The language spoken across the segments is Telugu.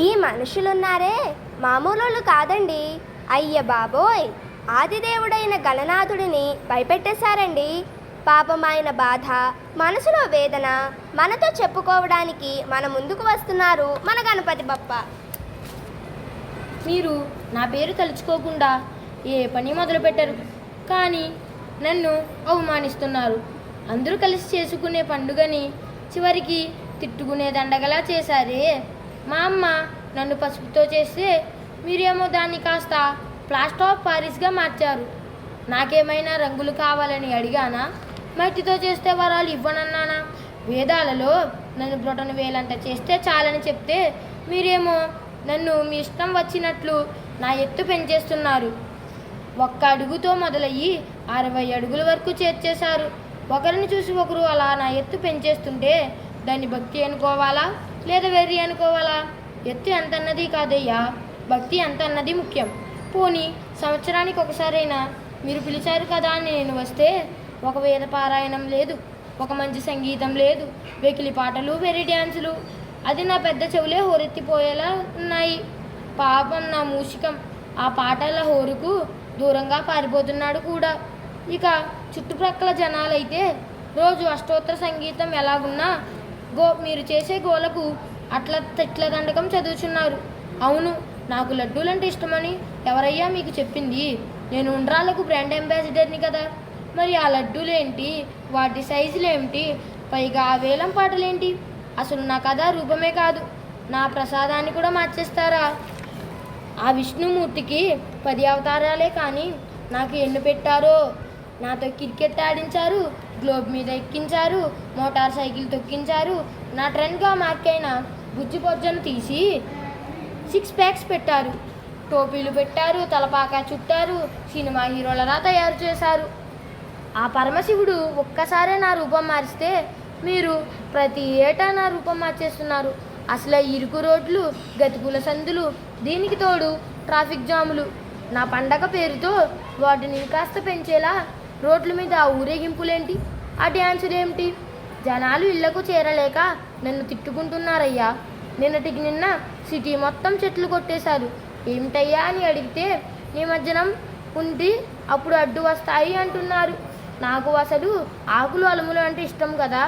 ఈ మనుషులున్నారే మామూలు కాదండి. అయ్య బాబోయ్, ఆదిదేవుడైన గణనాథుడిని భయపెట్టేశారండి. పాపం ఆయన బాధ, మనసులో వేదన మనతో చెప్పుకోవడానికి మన ముందుకు వస్తున్నారు మన గణపతి బప్ప. మీరు నా పేరు తలుచుకోకుండా ఏ పని మొదలుపెట్టరు, కానీ నన్ను అవమానిస్తున్నారు. అందరూ కలిసి చేసుకునే పండుగని చివరికి తిట్టుకునే దండగలా చేశారే. మా అమ్మ నన్ను పసుపుతో చేస్తే మీరేమో దాన్ని కాస్త ప్లాస్టర్ ఆఫ్ పారిస్గా మార్చారు. నాకేమైనా రంగులు కావాలని అడిగానా? మట్టితో చేస్తే వరాలు ఇవ్వనన్నానా? వేదాలలో నన్ను బ్రొటన వేలంత చేస్తే చాలని చెప్తే మీరేమో నన్ను మీ ఇష్టం వచ్చినట్లు నా ఎత్తు పెంచేస్తున్నారు. ఒక్క అడుగుతో మొదలయ్యి 60 అడుగుల వరకు చేర్చేశారు. ఒకరిని చూసి ఒకరు అలా నా ఎత్తు పెంచేస్తుంటే దాన్ని భక్తి అనుకోవాలా లేదా వెర్రి అనుకోవాలా? ఎత్తు ఎంత అన్నది కాదయ్యా, భక్తి ఎంత అన్నది ముఖ్యం. పోనీ సంవత్సరానికి ఒకసారైనా మీరు పిలిచారు కదా అని నేను వస్తే ఒక వేద పారాయణం లేదు, ఒక మంచి సంగీతం లేదు, వెకిలి పాటలు వెర్రి డ్యాన్సులు, అది నా పెద్ద చెవులే హోరెత్తిపోయేలా ఉన్నాయి. పాపం నా మూషికం ఆ పాటల హోరుకు దూరంగా పారిపోతున్నాడు కూడా. ఇక చుట్టుప్రక్కల జనాలైతే రోజు అష్టోత్తర సంగీతం ఎలాగున్నా మీరు చేసే గోలకు అట్లా తిట్ల దండకం చదువుచున్నారు. అవును, నాకు లడ్డూలంటే ఇష్టమని ఎవరయ్యా మీకు చెప్పింది? నేను ఉండ్రాలకు బ్రాండ్ అంబాసిడర్ని కదా. మరి ఆ లడ్డూలేంటి, వాటి సైజులేమిటి, పైగా ఆ వేలం పాటలేంటి? అసలు నా కథ రూపమే కాదు, నా ప్రసాదాన్ని కూడా మార్చేస్తారా? ఆ విష్ణుమూర్తికి 10 అవతారాలే కానీ నాకు ఎన్ను పెట్టారో. నాతో క్రికెట్ ఆడించారు, గ్లోబ్ మీద ఎక్కించారు, మోటార్ సైకిల్ తొక్కించారు, నా ట్రెండ్గా మార్కైన బుజ్జి పొజ్జను తీసి 6 ప్యాక్స్ పెట్టారు, టోపీలు పెట్టారు, తలపాక చుట్టారు, సినిమా హీరోలలా తయారు చేశారు. ఆ పరమశివుడు ఒక్కసారే నా రూపం మారిస్తే మీరు ప్రతి ఏటా నా రూపం మార్చేస్తున్నారు. అసలు ఇరుకు రోడ్లు, గతికుల సందులు, దీనికి తోడు ట్రాఫిక్ జాములు. నా పండగ పేరుతో వాటిని కాస్త పెంచేలా రోడ్ల మీద ఆ ఊరేగింపులేంటి, ఆ డ్యాన్సులేమిటి? జనాలు ఇళ్లకు చేరలేక నన్ను తిట్టుకుంటున్నారయ్యా. నిన్నటికి నిన్న సిటీ మొత్తం చెట్లు కొట్టేశారు. ఏమిటయ్యా అని అడిగితే నిమజ్జనం ఉంది, అప్పుడు అడ్డు వస్తాయి అంటున్నారు. నాకు అసలు ఆకులు అలములు అంటే ఇష్టం కదా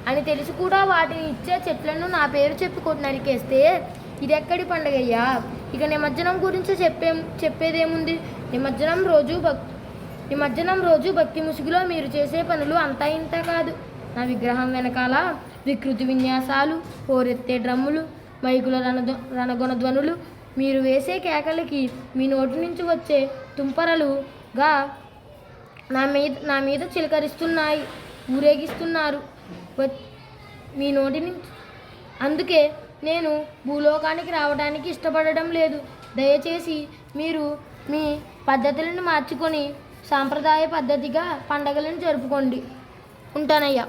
అని తెలిసి కూడా వాటిని ఇచ్చే చెట్లను నా పేరు చెప్పి నరికేస్తే ఇది ఎక్కడి పండగయ్యా? ఇక నిమజ్జనం గురించి చెప్పేదేముంది? నిమజ్జనం రోజు భక్తి ముసుగులో మీరు చేసే పనులు అంతా ఇంత కాదు. నా విగ్రహం వెనకాల వికృతి విన్యాసాలు, హోరెత్తే డ్రమ్ములు, మైకుల రణగొన ధ్వనులు, మీరు వేసే కేకలకి మీ నోటి నుంచి వచ్చే తుంపరలుగా నా మీద చిలకరిస్తున్నాయి, ఊరేగిస్తున్నారు మీ నోటి నుంచి. అందుకే నేను భూలోకానికి రావడానికి ఇష్టపడడం లేదు. దయచేసి మీరు మీ పద్ధతులను మార్చుకొని సాంప్రదాయ పద్ధతిగా పండగలను జరుపుకోండి. ఉంటానయ్యా.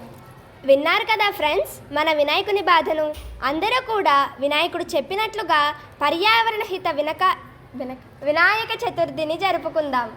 విన్నారు కదా ఫ్రెండ్స్, మన వినాయకుని బాధను. అందరూ కూడా వినాయకుడు చెప్పినట్లుగా పర్యావరణ హిత వినాయక చతుర్థిని జరుపుకుందాం.